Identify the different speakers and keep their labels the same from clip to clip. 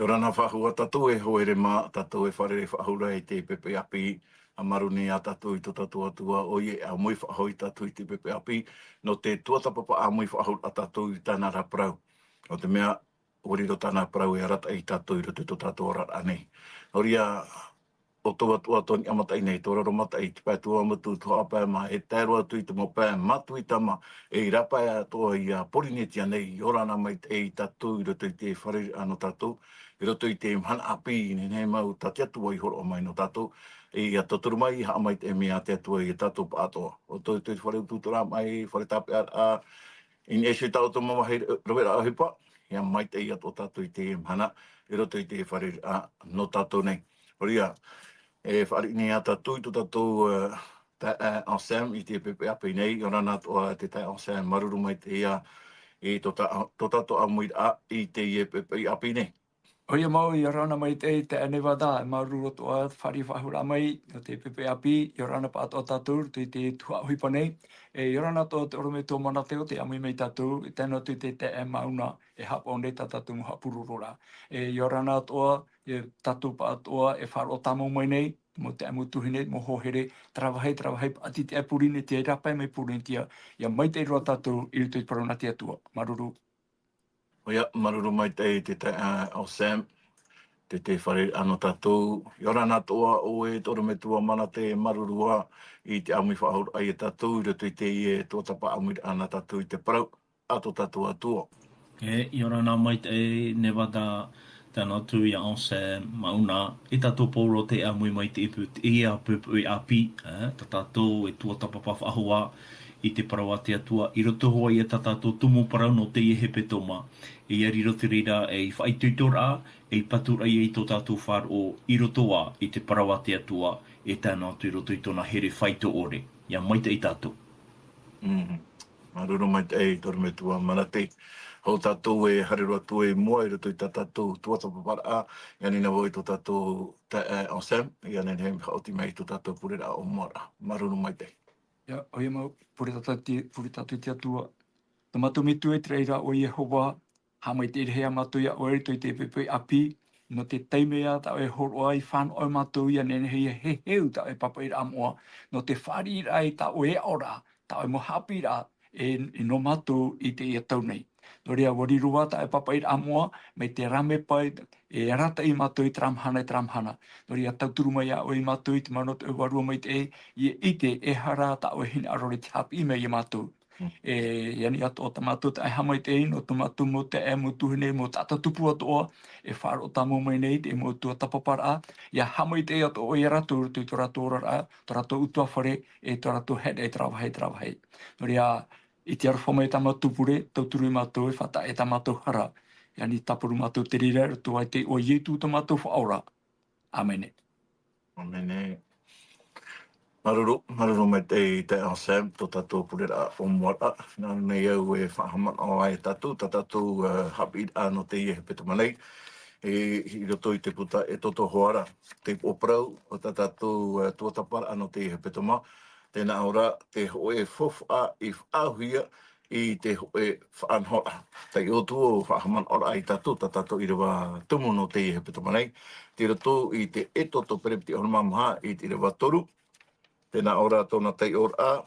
Speaker 1: Yorana whahua tatou e hoere mā, tatou e wharere whahura e te pepe api, a maruni a tatou i tota tuatua, o ie a mui whahoi tatou i te pepe api, no te tuatapapa a mui whahoi a tatou i tāna ra Parau. O te mea, oriro tāna Parau e arata i tatou i rote to tatou rara anei. Oria, o toa tua toni amatai nei, tō raro matai, te pai tua matu, tō apai ma, e tēroa tui te mo pai matu i tama, e rapa ea toa i a porinetia nei, orana mai te i tatou, i roto i te whare ano tatou, i roto i te mhana api, nei mau ta te atua i horo o mai no tatou, e a totoro mai, haa mai te mea te atua i tatou pa atoa. O toi te whare ututora mai, whare tape a in eshe tau to mama hei rovera a hipa, ia mai te i ato tatou i te mhana, i roto i te whare a no tatou nei. Oria, e whaari ni a tatou i to tatou ta ensem i te pepe api nei, o rana toa te ta ensem maruru mai te ia e to tatou amui a i te i pepe api nei.
Speaker 2: Oia mau i rana mai te ane wada, maruru toa whari whahura mai, o te pepe api, i rana pa atoa tatou, tu i te tua huipa nei, e i rana toa te orome tō manateo, te amui mai tatou, i tēnā tu te mauna, e hapa o nei ta tatou muha pururora. E i rana toa, e tatou pa atoa, e wharo tamo mai nei, mo te amu tuhine, mo hohere, travahei, ati te apurine, te rapai mai purintia, ia mai te roa tatou, i rutu i parona te atua, maruru.
Speaker 1: Oia, maruru mai te o Sam, te whare ano tatou. I orana toa o e toro me tua mana te marurua i te amui whahur ai e tatou, i roto i te ie toatapa amui ana tatou i te Parau, ato tatou atua.
Speaker 3: I orana mai te nevada tana tu i anse mauna, i tatou pōro te amui mai te ipu te ia pupu i api, ta tatou e tuatapapa whahua, i te Parau a te Atua, i roto hoa i e tatou tumu Parau no Teie hepetoma. I ari roto reira e i whaitutora, e i patura i tō tatou wharo i rotoa i te Parau a te Atua, e tēnā tu i roto i tōna here whaito ore. Ia mai te i tatou.
Speaker 1: Maruru mai te e toro me tua mana te. Ho tatou e hareroa tu e mua i roto i tatou tuatapaparaa, ia nina wo i tō tatou te ensem, ia nina he haoti mai tō tatou purera o moara. Maruru mai te.
Speaker 2: Ia, oia mau, pure tatu te atua. Ta matu mitu e treira o Iehova, ha mai te irehea matu ia oere toi te pepe api, no te teimea ta e horo ai whan o matu ia nene he heu ta e papa i amoa, no te whari rai ta o e ora, ta e mo Haapiiraa e no matu i te ia tau nei. No rea warirua ta e papa i amoa, me te rame pai, e rata i matu i tramhana. No rea tauturu mai a o i matu i te manot e warua mai te i te e hara ta o e hina arore te hapi i mei i matu. Yani ato o tamatu te aihamai te ino, tamatu mo te e mo tuhine mo tata tupu atoa, e wharo tamo mai nei te mo tuatapaparaa, ia hamai te ato o i ratu, tu to ratu ora, to ratu utua whare, e to ratu head e travahei. No rea, i te arofa mai tamatu pure, tauturu i matu e whata e tamatu hara, yani tapuru matu te rira, tu ai te o ietu tamatu whaora. Amene.
Speaker 1: Amene. Maruru mai te ensem, tō tatou purera o moara. Nā nei au e whahaman o ai tatou, tatou Haapiiraa no Teie hepetoma nei. I roto i te puta e toto hoara, te o Parau, o tatou tuatapara no Teie hepetoma. Tēnā ora te hoe faufaa i faaauhia i te hoe faanahoraa. Tei o tu o whahaman ora ai tatou Irava tumu no Teie hepetoma nei. Te roto i te toto perepiti o mamuha i te Irava toru. Tēnā ora tōna tei ora.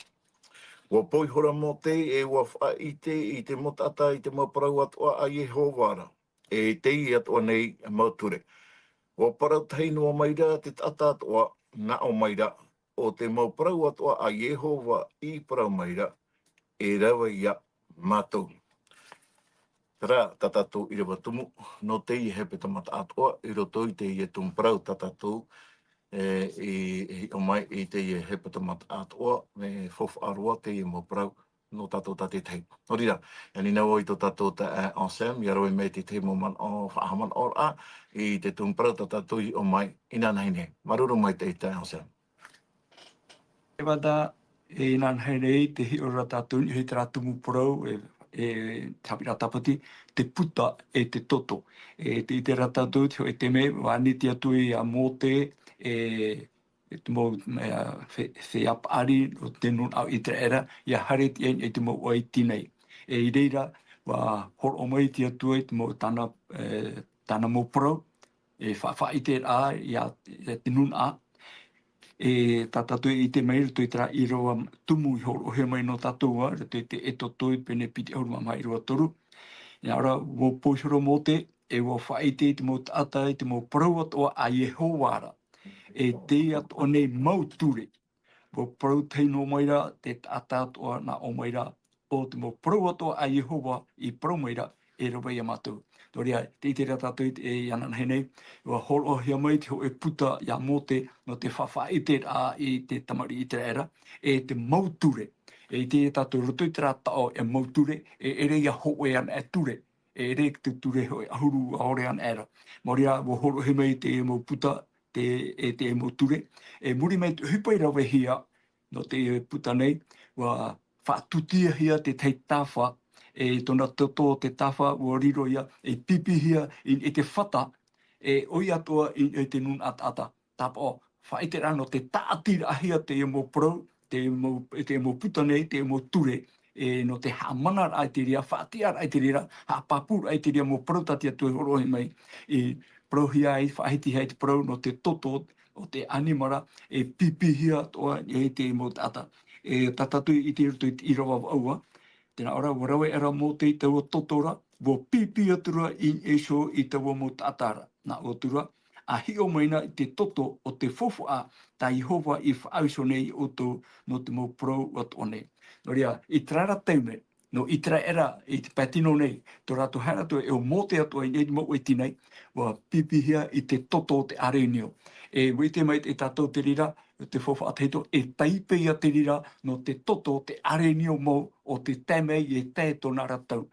Speaker 1: Wa poihora mo te e wa faaite i te motata i te Parau Atua a Iehova. E Teie atua nei mau ture. Wa parau tahi noa maira te taata atua na o maira o te Parau Atua a Iehova i Parau maira e Irava ia matou. Tara tatou Irava tumu no Teie hepetoma atua i roto i te ie tumu Parau tatou i o mai i te hepetoma atoa me faufaa te i mo Parau no tatou tate tei. No rira, ni nau i tō tatou te ensem, i aroi me te te mo man o whaahaman ora i te tumu Parau tatou i o mai ina nei nei. Maruru mai te ensem.
Speaker 2: E wada e nanhai nei te ihora tatou i te ratumu Parau e Haapiiraa Sabati, te puta e te toto. E te ratatou e te me wani te atu i a Mose e te mo whi apari o te nun au i te era i a hare te e te mo oi tinei. E i reira wa horo mai te atu e te mo tana mo Parau faaite a ia te nun a tatou I te maira tui tra Irava tumu ihora he mai no tatou tui te etotoi pene piti auruma mai roa toru. Ia ora wo poisoro mo te wo faaite te mo taata te mo Parau atoa a Iehova te atoa nei mau ture. Wo Parau teino maira te taata atoa na o maira o te mo Parau atoa a Iehova I Parau maira rave ia matou. Toria te ite tatou ana nei wa holohia mai te ho puta ia mote no te faaite a I te tamari I te era te mau ture. Te tatou roto I te ratao mau ture ere ia hoe an ture. Ere te ture hoi ahuru aore an era. Moria wo holohia mai te mau puta te mau ture. Muri mai te hupai rave hia no te puta nei wa whaatutia hia te tei tawha tona toto te tawha ua riro ia pipihia I te whata oi atoa I te nun ata. Tapa o whaite rano te taatira ahia te mo Parau, te mo puta nei, te mo ture no te hamana ai te ria, whaatia ai te ria, hapapura ai te ria mo Parau tatia tui horohi mai Parau hia ai whaiti hei te Parau no te toto o te animara pipihia toa te mo tata. Tatatui I te rutu I te Irava aua. Tēnā ora, warawe era mō te taua totora, wo pipi atura I eso I taua mō tātara. Nā o tura, a hio maina I te toto o te faufaa ta Iehova I whaauso nei o tō no te mō Parau atoa nei. Noria, I trara teume, no I tra era I te patino nei, tō rato hana tō o mō te atua I nei mo tinei, wa pipihia I te toto o te arenio. Wete mai te tatou te rira, te faufaa teito, taipe ia te rira no te toto o te arenio mo o te temei te tōna ratau.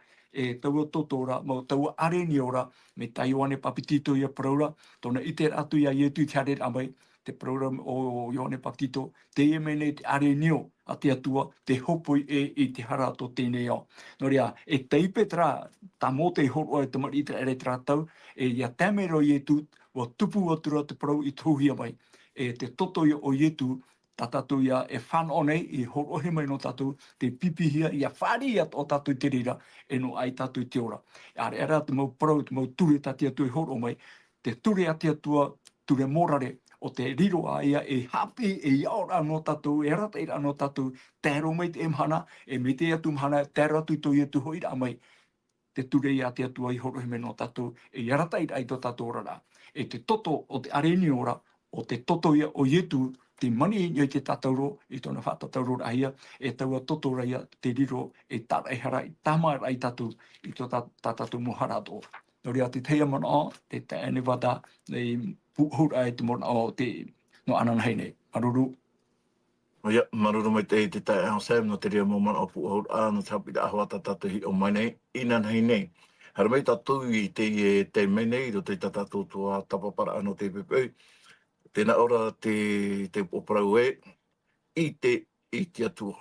Speaker 2: Taua totora, mo taua arenio ra, me Taiwane papitito ia Paraura, tōna ite atu ia ietu te harer amai, te Paraura o Ioane papitito, Teie mene te arenio a te atua, te hopoi I te harato tēnei au. Noria, taipe tra, ta mō te horo te mari ite ere tratau, ia temero ietu, wa tupu atura te Parau I tūhia mai. Te toto o ietu, ta tatou ia whanau nei I horohe mai no tatou, te pipihia ia whari o tatou te rira, no ai tatou te ora. Are era te mau Parau, te mau ture tatia tui horo mai, te ture atia tua, ture morare, o te riro a ia hapi iaora no tatou, rata ira no tatou, tēro mai te emhana, me te atu mhana, tēro atu tui atu hoira mai, te ture ia te atua I horohe mai no tatou, rata ira I to tatou rara. Te toto o te areni ora, o te toto ia o ietu, te mani I te tatauro, I tōna whātatauro ahia, taua toto raia te riro, tara hara, tama rai tatu, I tō tatatou moharato. Noria te Teie mana o, te ane wata, puhura te mona o te no anana hei nei. Maruru.
Speaker 1: Ia, maruru mai te tae Sam no te rea mō mana o puhura no te Haapiiraa Sabati tatou hi o mai nei, inan hei nei. Hara mai tatou I te mai nei, ro te tatou tuatapaparaa no te pepeu. Tēnā ora te o Parau I te atua.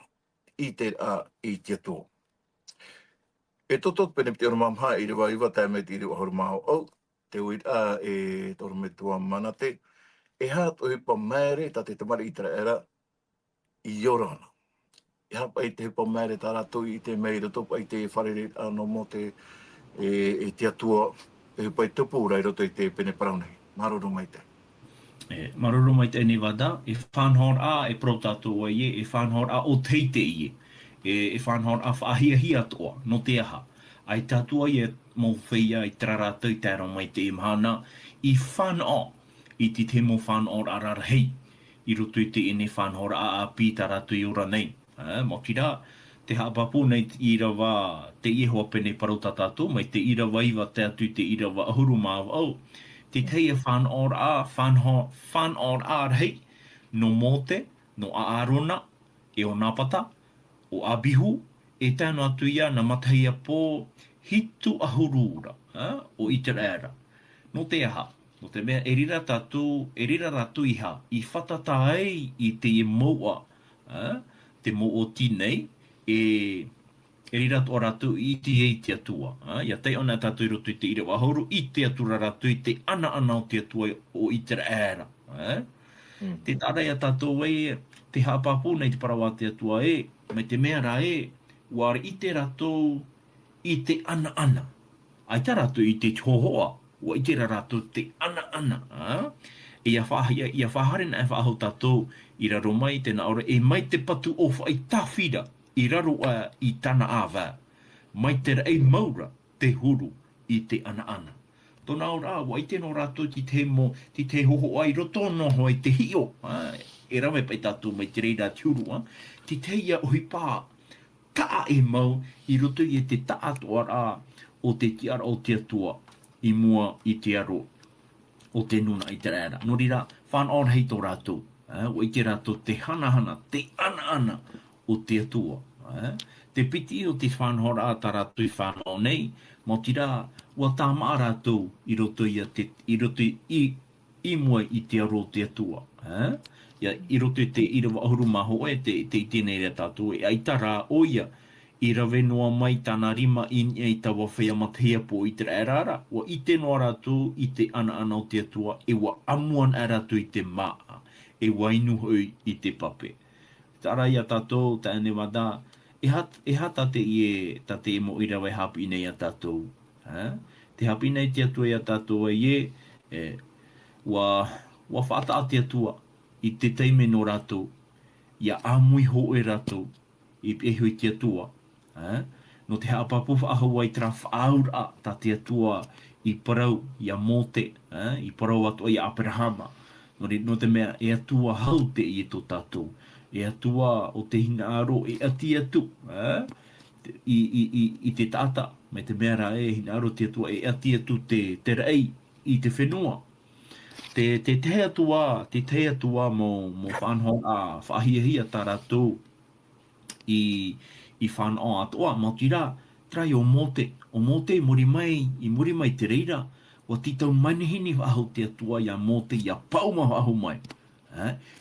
Speaker 1: I te atua. Toto pene te ora mamha I rewa iwa tae mai te rewa horo maho au. Te uira toro me tua mana te. Hāt o hipa maire ta te tamari I tera era ihora ana. Hapa I te hipa maire ta rato I te maira topa I te wharere ano mo te te atua. Hipa I tupu rai roto I te pene Parau nei. Maruru mai te.
Speaker 3: Maruru mai te ni wada, faanahoraa Parau tatou Ie, faanahoraa o Teie. Faanahoraa whaahia toa, no te aha. Ai tatua Ie mō whia I trarata I tēra mai te imhana, I whanao, I te mo whanaora rarhei. I roto I te ine faanahoraa a pīta ratu I ora nei. Mo kira, te hapapu nei te Irava, te Iehova pene Parau tatou, mai te Irava iwa te atu te Irava ahuru māu au. Te Teie whanaora rei, no mote, no aarona, o napata, o abihu, tēnu atu ia na matahia pō hitu ahurura, o itera. No te aha, no te mea rira ratu iha, I whatatai I te moa, te mo o tinei, rira to ratu I te atua. Ia tei ona tātou I roto I te Irava ahuru, I te atura ratu I te ana o te atua o itera. Te tārai a tātou te hapapu nei te Parau te atua mai te mea ra wāre I te ratou I te ana. Ai tā ratu I te hohoa, ua i te rarato te ana. Ia whahare na e whahau tatou i raro mai tēnā ora, e mai te patu o whai tawhira i raro i tana awa. Mai te rei maura te huru i te ana. Tōna ora, wa i tēnō rātou ti te hoho ai roto noho i te hio. E rame pai tātou mai te reira te huru. Ti teia ohi pā, taa e mau i roto i te taatoa rā o te tiara o te atua i mua i te aro o te nuna i te rēra. Nō rira, whanau hei tō rātou. O i te rātou te hanahana, te ana o te atua. Te piti o te whanhora a tā rātou i whanau nei, mō tira, ua tā maa rātou i roto i mua i te aro o te atua. I roto i te Irava ahuru maho te tēnei rea tātou e aita rā oia i rave noa mai tāna rima i tawa whea mathea po i te rērara, wa i te noa rātou i te ana o te atua, e wa amuan a rātou i te maa, e wainu hoi i te pape. Tāra ia tātou, tā ane wada, e hata te e mo i rawe hapi nei a tātou. Te hapi nei te atua i a tātou wa whaata a te atua i te teime no rātou, ia amui ho e rātou i eho i te atua. No te haapapufa ahua i tra whaaura ta te atua i Parau, i a Mose, i Parau atua i Aperahama. No te mea e atua hau te i tō tātou. E atua o te hina aro e ati atu. I te taata, mai te mea ra e hina aro te atua e ati atu te rei i te whenua. Te te atua mo whanhong a whahiahia tā rātou i whanau atoa, mā tira, trai o Mose i muri mai te reira, wa titau manihini whahau te atua i a Mose i a pauma whahau mai.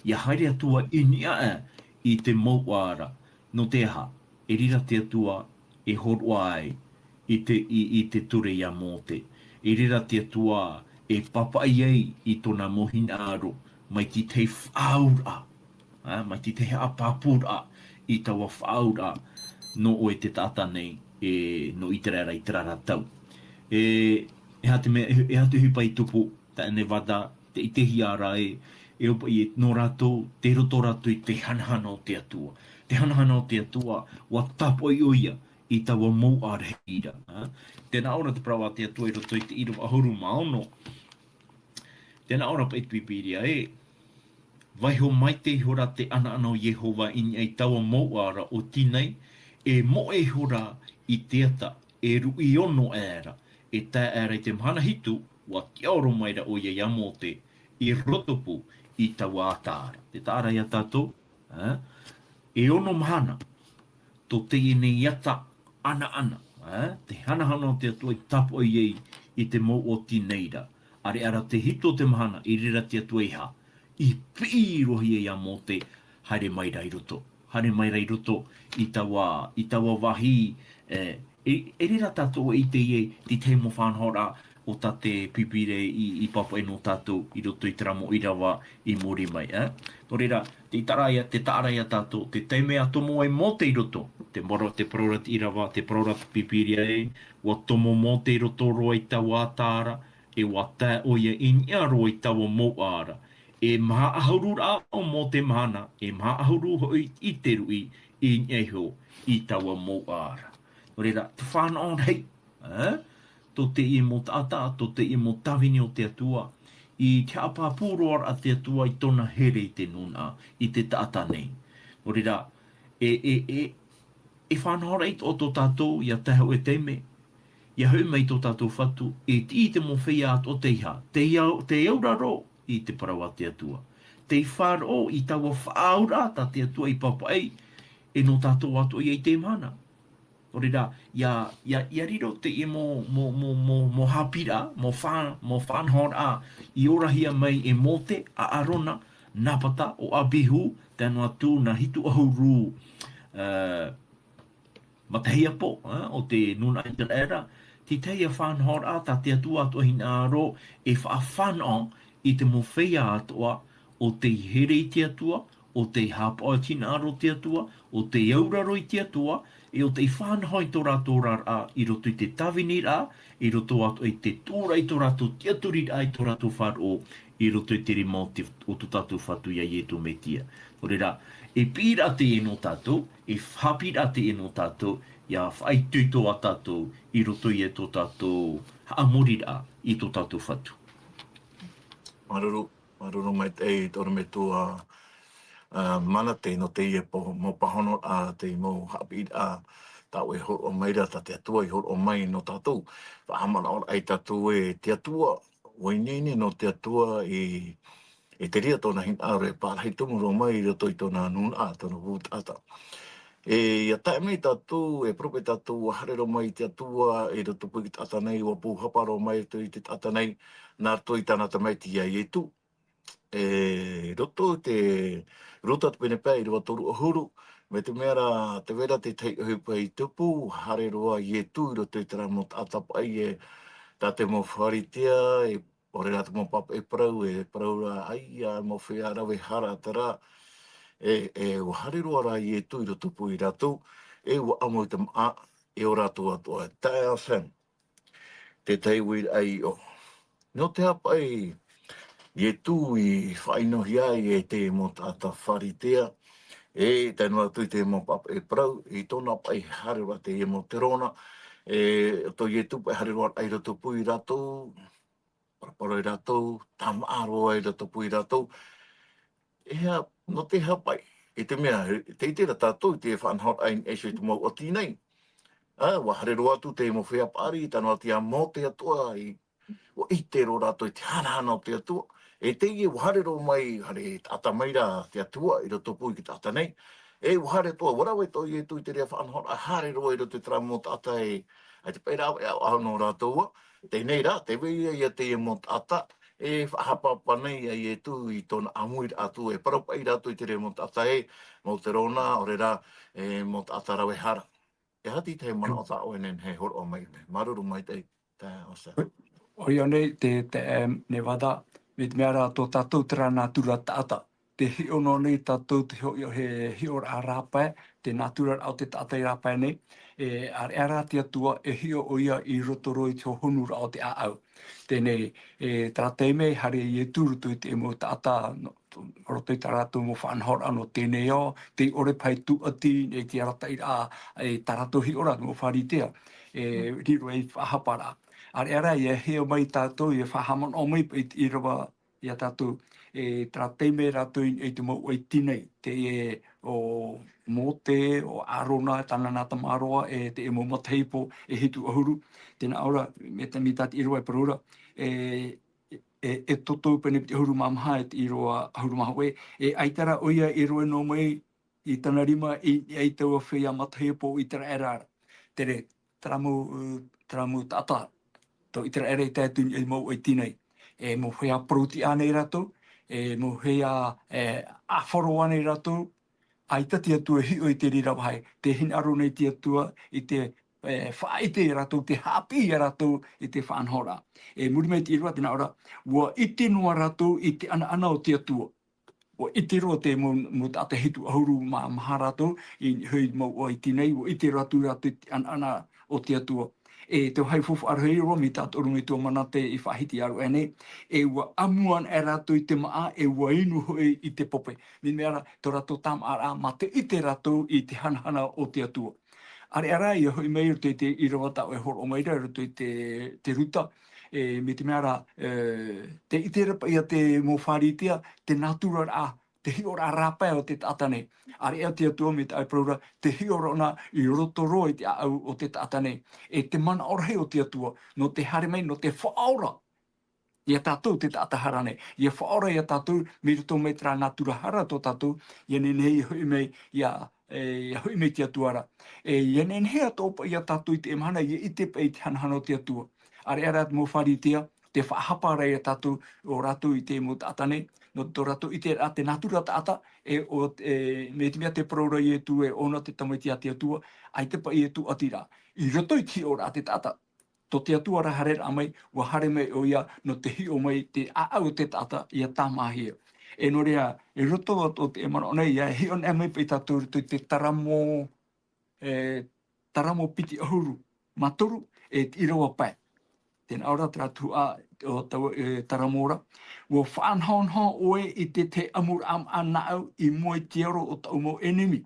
Speaker 3: Ia haere atua inia i te mauara, no te aha, e rira te atua e horua ai i te ture i a Mose. E rira te atua e papai ei i tōna mohina aro, mai ti te whaura, mai ti te apapura i tawa whaura no o e te tata nei, no i te rara tau. E hatu hipa i tupu, ta ene wada, te i te hiara e opa i no rātou, te roto rātou i te hanahana o te atua. Te hanahana o te atua, wa tapo i oia i tawa mou arheira. Tēnā ora te prawa te atua i roto i te Irava ahuru maono. Tēnā ora pa i tuipiria waiho mai te ihora te ana o Iehova i tawa mou ara o tinei, e mo e ihora i teata, e rui ono era, e tā era i te mhana hitu, wa kia oro maira o ia Mose, i rotopu i tawa atara. Te tāra ia tātou, e ono mahana, to te ine iata ana, te hanahana o te atua i tapo i te mou o tineira. Are ara te hito te mahana, i rira te atua iha, i pirohi ia Mose, haere maira i roto. Haere maira i roto i tawa wahi, e rira tātou i te mo whanhora o tate pipire i papa no tātou i roto i tramo Irava i muri mai. Nō rira, te tāra ia tātou, te teime a tomo ai Mose i roto, te prorat Irava, te prorat pipire wa tomo Mose i roto roa i tawa atara, e wa tā oia inia roa i tawa mo ara. E maha ahuru rā o mō te mahana, e maha ahuru hoi i te rui i neiho i tawa mo ara. Nō reira, te whanau hei, tō te i mo taata, tō te i mo tawini o te atua, i te apapūroar a te atua i tōna here i te nuna, i te taata nei. Nō reira, e whanau rei o tō tātou i a teho e teime, ia hui mai tō tātou whatu, e ti te mo whea ato te iha, te auraro i te Parau te atua. Te wharo i tawa whaura ta te atua i papai, e no tātou ato i te mana. O rira, ia riro te i mo Haapiiraa, mo faanahoraa, i orahia mai e Mose a arona, napata o abihu, tēnā atu na hitu ahuru, matahia po, o te nuna i te era, ti teia whanhora ta te atua atua hina aro e whaafano i te mo whea atua o te here i te atua, o te hapa tina aro te atua, o te iauraro i te atua, o te whānaho i tō rātou rā i roto i te tawini rā, i roto atu i te tōra i tō rātou tiaturi rā i tō rātou whāro, i roto i te rima o tō tātou whatu ia i e tō me tia. Kore rā, e pīra te e no tātou, e whapira te e no tātou, ia whaitui tō a tātou, i roto i e tō tātou haamori rā i tō tātou whatu.
Speaker 1: Maruru mai te tōra me tō mana te no Teie po mo pahono a te mo Haapiiraa tau e horo o maira ta te atua i horo o mai no tātou. Whahamana ora ai tātou e te atua, wainini no te atua e te ria tōna hin aure pārhai tumu ro mai i roto i tōna nuna a tōna wūtata. Ia tae mai tātou, e prope tātou harero mai te atua, e roto pui ki tāta nei, wa pūhaparo mai i te tāta nei, nā toi tānata mai ti ai e tū. Roto te rota te pene pēi rua toru ahuru, me te mera te vera te tei uhupa i tupu, hare roa i e tū, roto i tera mo toatapapa e tā te mo wharitea, e ore rā te mo papa e Parau, e Parau rā ai, mo whea rave hara tera, o hare roa rā i e tū, roto pui rātou, e wa amo i te maa, e o rātou atoa, tae a sen, te tei wiri ai o. No te hapa i e tū i whainohia i e te mo tāta wharitea, e tēnua tui te mo papa e Parau, i tōna pai harewa te e mo te rona, to i e tū pai harewa ai roto pui rātou, paraparo i rātou, tamaroa i roto pui rātou, ea no te hapai, e te mea, te itera tātou, te whanhot ai e se te mau o tīnei, wa harewa atu te mo whea pāri, tānoa tia mo te atua, o i te ro rātou i te hanahana o te atua, e Teie waharero mai, hare taata maira te atua, i roto pui ki taata nei, e wahare toa, warawe to i e tui te rea whanhora, hare roa i roto te tramo taata ai te peirawe au no rātou, te nei rā, te wei i a Teie mo taata, e whahapapa nei i e tui i tōna amuir atu, e parapai rātou i te rea mo taata mo te rona, ore rā, mo taata rawe hara. E hati te mana o tā oenen he horo o mai, maruru mai te o sa.
Speaker 2: O ia nei, te Nevada, me te mea rā tō tātou tera nā tura taata. Te hiono nei tātou te he ihora rāpai, te nātura au te taata i rāpai nei, ar era te atua e hio o ia i rotoroi te honura o te aau. Tēnei, tātei mei hare i e tūrutu i te mo taata, roto i tā rātou mo whanhora no tēnei o, te ore pai tu ati, e te arata i rā, tā rātou hiora mo wharitea, riro e whahapara. Ar era i e heo mai tātou, i e whahamon o mai i Irava i a tātou, tra teime rātou i te mau i tinei, te e o Mose, o Arona, tāna nā tamaroa, te e mo mateipo, e hitu ahuru. Tēnā aura, me te mitati Irava i Paraura, e toto pene te ahuru mamaha e te Irava ahuru mahawe, aitara oia Irava no mai i tāna rima i aitaua whea mateipo i tera era. Tere, tramu taata. Tō itera ere i tētun i mau i tinei. Mo whea proti ane i rato, mo whea awhoro ane i rato, ai tati atua hio i te rirawahai, te hinaro nei te atua i te faaite i rato, te haapi i rato i te whanhora. Muri mei te irua tēnā ora, ua iti noa rato i te ana o te atua. Ua iti roa te mo tāta hitu ahuru maha rato, i hui mau i tinei, ua iti rato i te ana o te atua. Te hai fufu arhei roa mi tātou rungi tō manate i whahiti aru ene, ua amuan e rato i te maa, ua inu hoi i te pope. Mi mea tō rato tam ara ma te ite rato i te hanahana o te atua. Are ara i hoi mei roto i te Irava tau e horo o maira roto i te ruta, me te mea te ite rapa ia te mo wharitea, te natura a, te hiora rāpai o te tātane. Are ea te atua me te aipraura, te hiora ona i roto roa i te au o te tātane. Te mana orhe o te atua, no te hare mai, no te whaora. Ia tātou te tātaharane. Ia whaora ia tātou, me roto me tra natura hara tō tātou, ia nenei hui mei, ia hui mei te atuara. Ia nenei atopa ia tātou i te emhana, ia ite pa i te hanahana o te atua. Are ea rāt mo wharitea, te whahapara ia tātou o rātou i te mo tātane, no tō rātou i te natura tāta, me te mea te paraura i e tū e ona te tamaiti a te atua, ai te pa i e tū atira. I roto i ti o rā te tāta. Tō te atua raharer amai, ua hare mai o ia no te hi o mai te aau te tāta i a tāmahia. E no rea, e roto o te emana ona ia, hi on eme pe tatou te taramo, taramo piti ahuru, matoru, e Irava pai. Tēnā ora tratu a o tau taramora. Wo whaanhaonha oe I te amur am anau I moe tiaro o tau mo enemi.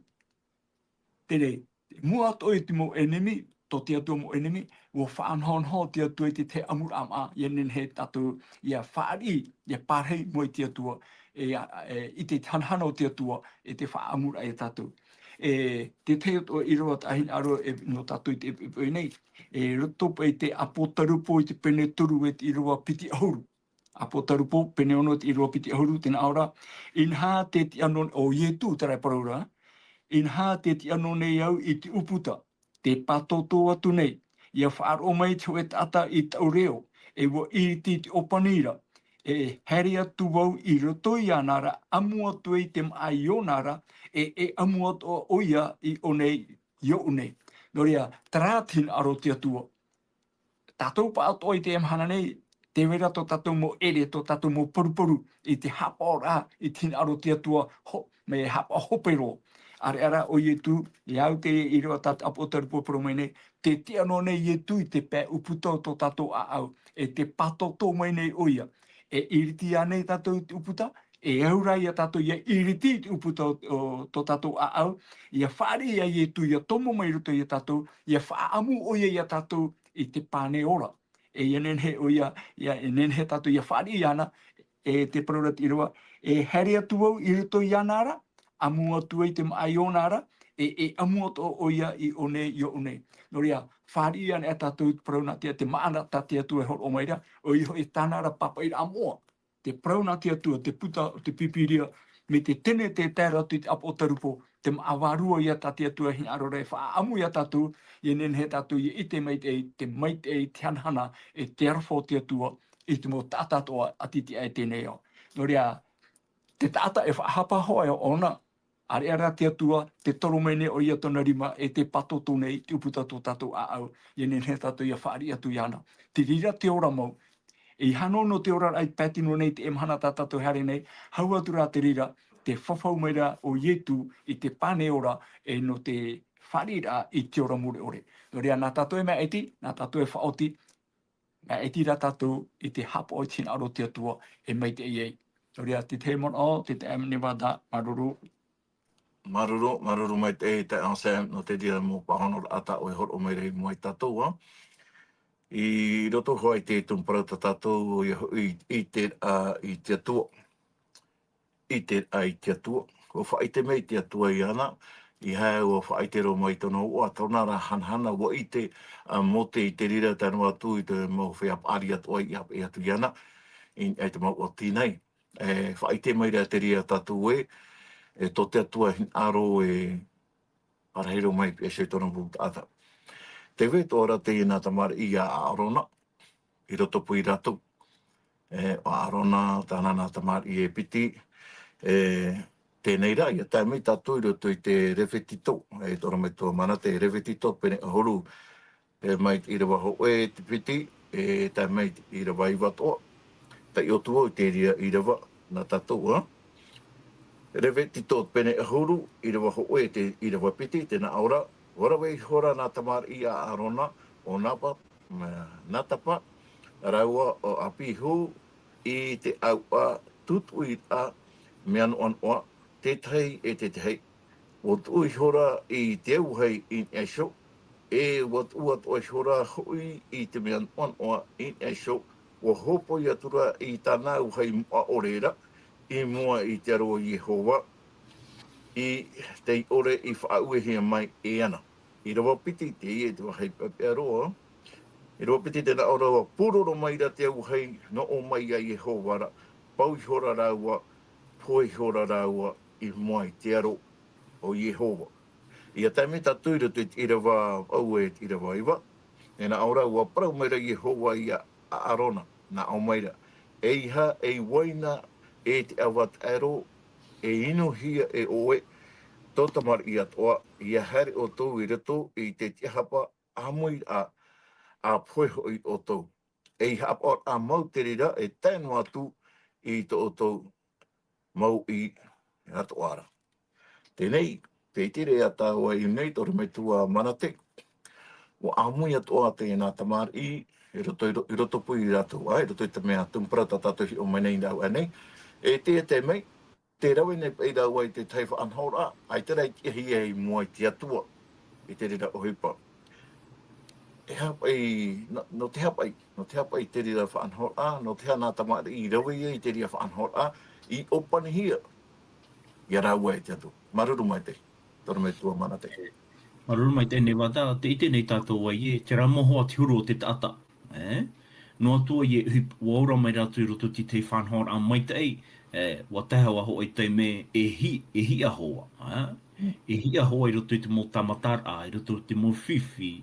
Speaker 2: Tere, mua toi te mo enemi, to te atua mo enemi, wo whaanhaonha te atua te amur am a, nen he tatu ia whaari, ia parhei moe te atua, I te hanhana o te atua, te whaamura e tatu. Te o Irava tahi aro no tatu te nei, roto pe te apotarupo I te pene turu te Irava piti ahuru. Apotarupo, pene ono te Irava piti ahuru, tēnā ora, inha te anon o Ietu, tarai paraura, inha te ano nei au I te uputa, te patoto atu nei, ia whaaro mai te e tata I tau reo, wo I te opanira, heri atu wau I roto I anara, amu atu I te mai o nara, amu atu o ia I onei, io unei. Noria, tratin aro te atua. Tatou pa atu I te emhana nei, te wera to tatou mo ere, to tatou mo purupuru, I te hapora, I tin aro te atua, me hapa hopero. Ara o Ietu, iau te Irava tata apotarupo promene, te tiano nei Ietu I te pē uputa o to tatou a au, te patoto mai nei oia. Iriti anei tatou te uputa, aura ia tatou ia iriti te uputa o to tatou a au, ia whaari ia Ietu, ia tomo mai ruto ia tatou, ia whaamu oia ia tatou I te pane ora. Nen he oia, nen he tatou ia whaari iana, te paraurat Irava, heri atu au I ruto I anara, amu atu I te maionara, amu atu o ia I one io one. Noria, whaari iana e tatou paraunatia, te maana tatia tu hor o maira, o iho tanara papa I amoa. Te paraunatia tu, te puta, te pipiria, me te tene te tēra tu te apotarupo, te maawarua ia tatia tu hin arore, whaamu ia tatou, nen he tatou I te maite, te maite te hanhana, te arafo tia tua, I te mo tātatoa atiti ai tēnei au. Noria, te taata whahapa hoa o ona, ara te atua, te toro mene o ia tona rima, te patoto nei, te uputa tō tatou a au, nen he tatou ia whaari atu iana. Te rira te ora mau, hano no te ora ai patino nei te emhana tā tatou hare nei, hau atu rā te rira, te whawhau meira o Ietu I te pane ora, no te whaari rā I te ora mure ore. No rea, nā tatou mea eti, nā tatou whaoti, mea eti rā tatou I te hapo o tina aro te atua, mai te iei. No rea, te te mon o, te amnewa da, maruru.
Speaker 1: Maruru mai te ansem no te dia mo pahono ata o hor o mere mo tatou. I roto hoa te tumpara tatou I te atua. I te atua. Ko faaite mei te atua I ana. I hae o faaite ro mai tono o tonara hanhana o I te mo te rira tanu atu I te mo whiapari atua I atu I ana. I te mau o tinei. Faaite mei rea te rira tatou to te atua hin aro parahero mai e se tono bu ata. Te veto ora te ina tamar I a arona. I roto pui ratu. O arona tāna nā tamar I piti. Tēnei rā, ia tai mei tātou I roto I te rave tito. Tōra mai tō mana te rave tito pene ahoru. Mai I rawa ho te piti. Tai mei I rawa I watoa. Tai o tuo I te ria I rawa nā tātou. Rave tito pene ahoru. I rawa ho te I rawa piti. Tēnā aura. Warawei hora nā tamar I a arona. O napa. Nā tapa. Raua o apihu I te aua tutu I a meano anoa te tahi te tahi. O tu ihora I te auhei I esho. Wat uat o ihora hui I te meano anoa I esho. O hopo I atura I tāna auhei mua orera. I mua I te aroa Iehova. I te ore I whaauehia mai ana. I rawa piti te ie te wahei pape aroa. I roa piti tēnā ora pūroro maira te auhei no o mai a Iehova. Pau ihora rāua, pō ihora rāua I mai te aro o Iehova. Ia taime tātou I roto I Irava au I Irava iwa. Nēnā ora ua parau maira Iehova I a arona, nā o maira. Iha, waina, te awat aro, inohia oe, totamar I atoa, ia hari o tō I roto I te tiahapa amui a poeho I o tau. Hapot a mau te rira tēnu atu I tō o tau mau I atoara. Tēnei, te tire a tāua I nei tore me tua manate. O amui atoa tēnā tamar I roto pui I rātou ai, roto I te mea tumpara tatatohi o mai nei nau anei. E te mei, te rawe nei pei rau ai te tai faanahoraa, ai te rei ki hi mua I te atua, I te rira o hipa. E hapai, no te hapai te rira faanahoraa, no te hana tamari I rawe I te rira faanahoraa, I opani hia. Ia rau ai te atu. Maruru mai te, toro me tua mana te.
Speaker 3: Maruru mai te nevada, te ite nei tātou ai e, te ramoho a te huru o te taata. No atua i e waura mai ratu I roto ti te whanhora mai te ei, wa teha waho ai te me e hi a hoa. E hi a hoa I roto I te mo tamatara, I roto I te mo whiwhi.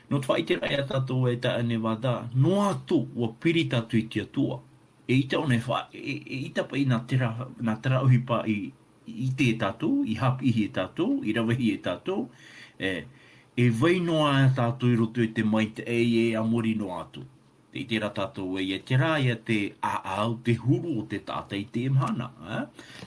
Speaker 3: No te whai te rai a tātou e ta nevada, no atu wa piri tātou I te atua. E ita one wha, e ita pa I nā tera uhipa I te tātou, I Haapiiraa tātou, I Irava e tātou, e vai noa a tātou I roto I te mai te e amori no atu. Te tera tātou e te rāia te aau, te huru o te tāta I te imhana.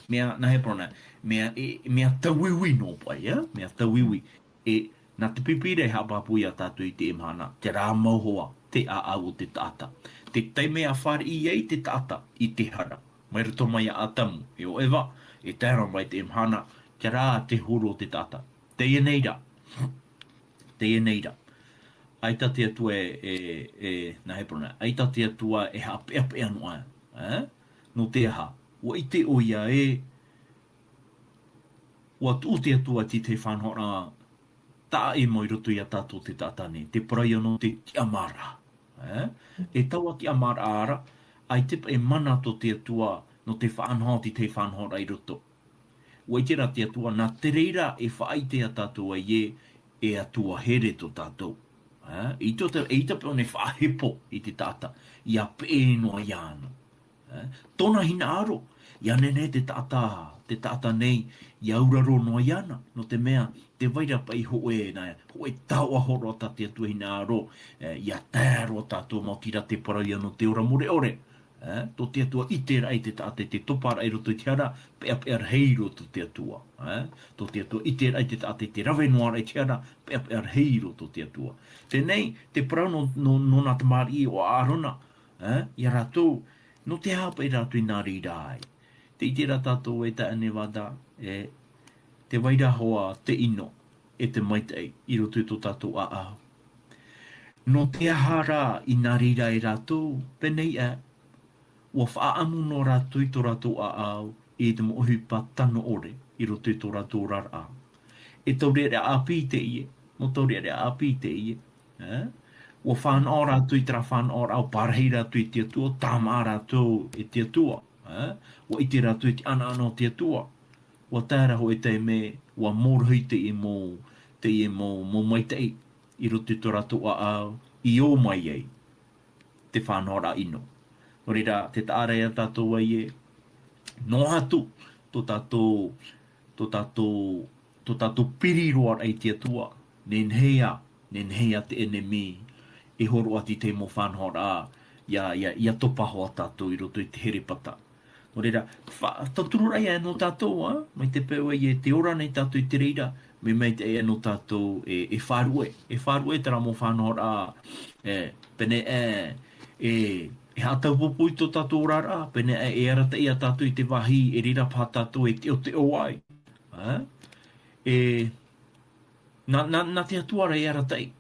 Speaker 3: Mea, nahe prona, mea tawiwi no pai, mea tawiwi. E nā te pipire hapapui a tātou I te imhana, te rā mauhoa, te aau o te tāta. Te teime a whare I ei te tāta I te hara. Maira to mai a atamu, e o ewa, e tēra mai te imhana, te rā te huru o te tāta. Teie neira. Teie neira. Aita te atua na heprona, aita te atua e hape anua, no te aha. Wa I te oia wa tu te atua ti te whanhora, tā e moi roto I a tātou te tātane, te parai anō te tiamara. E taua tiamara ara, ai te e mana to te atua no te whaanhao ti te whanhora I roto. Wa I te ra te atua, nā te reira e faaite a tātou ai e atua here to tātou. I ita pe one whahepo I te tāta, I a pēnoa I ana. Tōna hina aro, I anene te tāta nei, I auraro noa I ana, no te mea, te waira pa I hoe taua horo ta te atua hina aro, I a tēro tātou mautira te parai ano te ora more ore. Tō te atua I te rai te tāte te topara I roto I te hara, pea hei roto te atua. Tō te atua I te rai te tāte te rave noara I te hara, pea hei roto te atua. Tenei, te parau no nā tamari o ārona, I a rātou, no te hapa I rātou I nā rai. Te I te rā tātou e ta ane wada, te waira hoa te ino, e te maitei, I roto I tō tātou a au. No te ahara I nā rai rātou, penei ua whaamu no rātou I tō rātou a au, e te mohi pa tano ore, I roto I tō rātou rara. E tau rea api Teie, mo tau rea api Teie. Ua whanau rātou I tera whanau au parahei rātou I te atua, tāma rātou I te atua. Ua I te rātou I te ana te atua. Ua tēra ho e te me, ua mōrhui Teie mō maitei, I roto I tō rātou a au, I o mai ei, te whanau rā ino. Orira, te tāre a tātou ai no atu, tō tātou piriroa ai te atua, nenhea te enemi, e horo ati te mo whanhora, ia topaho a tātou I roto I te herepata. Orira, tauturu rai no tātou, mai te pēu ai te ora nei tātou I te reira, me mai te no tātou e wharue tera mo whanhora, pene e hatau popo I tō tātou rara, pene e arata I a tātou I te wahi, e rira pā tātou e te oai. Nā te atua rei aratai,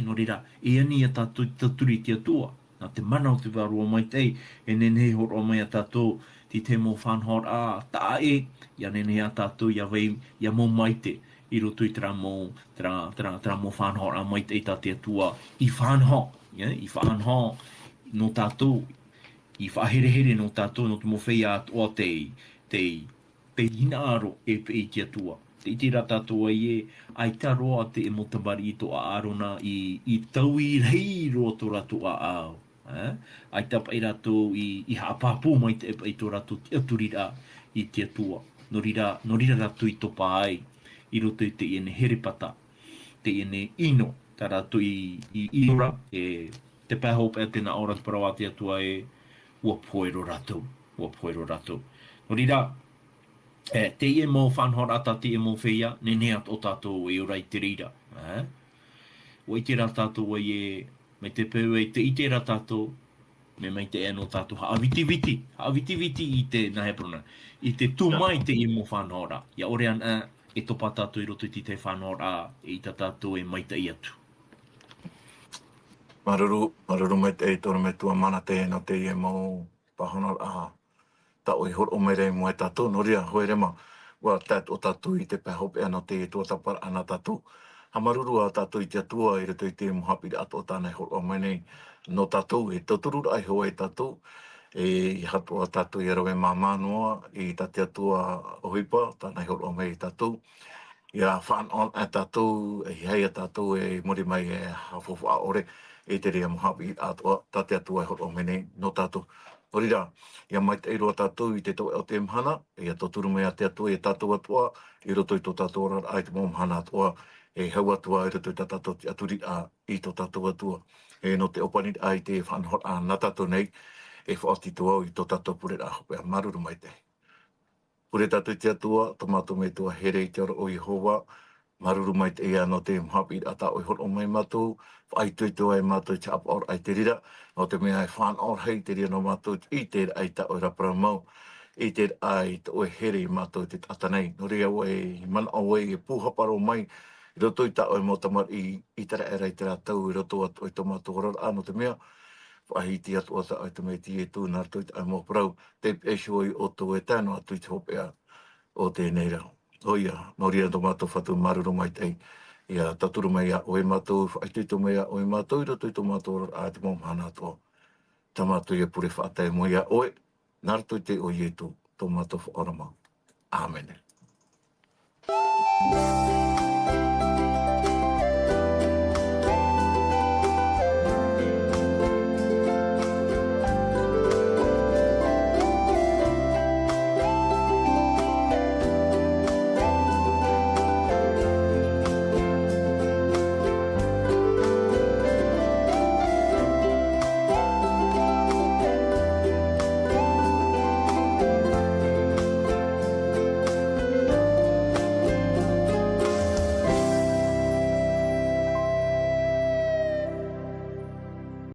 Speaker 3: no rira, e ani a tātou I taturi te atua, nā te mana o te warua mai tei, e nenei horo mai a tātou, ti te mō whanhora, tā ia nenei a tātou, ia mō maite, I roto I tera mō whanhora mai tei tā te atua, I whanho, no tātou, I whaherehere no tātou, no te mowhea atoa te hinaaro e pe I te atua. Te iti rā tātou ai tā roa te e motabari I tō aarona I tau I rei roa tō rātou a au. Ai tā pai rātou I haapapu mai te e pai tō rātou te aturira I te atua. No rira rātou I topa ai, I roto I te iene herepata, te iene ino, tā rātou I ihora, te pēhopa e tēnā ora te Parau te atua ua poero rātou. Orira, Teie mo faanahoraa tati e mo feia, ne nea o tatou e orai te rira. O i te ra tatou e, me te peu e te i te ra tatou, me mai te eno tatou haawiti-viti i te naheprona. I te tūmai te i mo faanahoraa. Ia ore ana e topa tatou i roto i te faanahoraa e i ta tatou e mai tai atu.
Speaker 1: Maruru mai te eitoro me tua mana te no te ie mau pahonoraa. Ta o i horo mere mo e tatou, no ria hoe rema, wa tat o tatou i te pehope ano te tuatapara ana tatou. Ha maruru a tatou i te atua i reto i te mo Haapiiraa ato tāna horo mene no tatou, e tatururu ai hoa e tatou, e hatu a tatou i rawe mamanoa, i tate atua o hipa, tāna horo mene i tatou. Ia whaan a tatou, e hei a tatou e muri mai e hafofu a ore, e te rea mo Haapiiraa ato, tate atua e horo mene no tatou. Orira, ia mai te iroa tatou i te tau o te mhana, ia toturu mea te atua e tatou atua, i roto i to tatou ora ai te mo mhana atua, e hau atua i roto i tatou aturi a i to tatou atua. E no te opani ai te whanhora na tatou nei, e whaoti tua i to tatou pure a hope a maruru mai te. Pure tatou te atua, tomato me tua here i te ora o Iehova, maruru mai te ea no te Haapiiraa ata o i horo mai matou, whaitui tua e matou te apa ora ai te rira, no te mea e whaan ora hei te rira no matou i te ai ta o rapara mau, i te ai te oe here i matou te tata nei. No rea oe mana o e pūhaparo mai, i roto i ta o e motamar i tera era i te ratau, i roto atu o i tomato horora ano te mea, whahiti atu o ta o te mea Teie tūna rato i ta o mo Parau, te esho i o to e tano atu i te hopea o te neira. Oia, no ria to matou whatu maruru mai tei. Ia taturu mai a oe matou, whaituito mai a oe matou, i roto i to matou a te momhana atua. Ta matou ia pure whaatai mo ia oe, narato i te o ietu, to matou whaorama. Amen.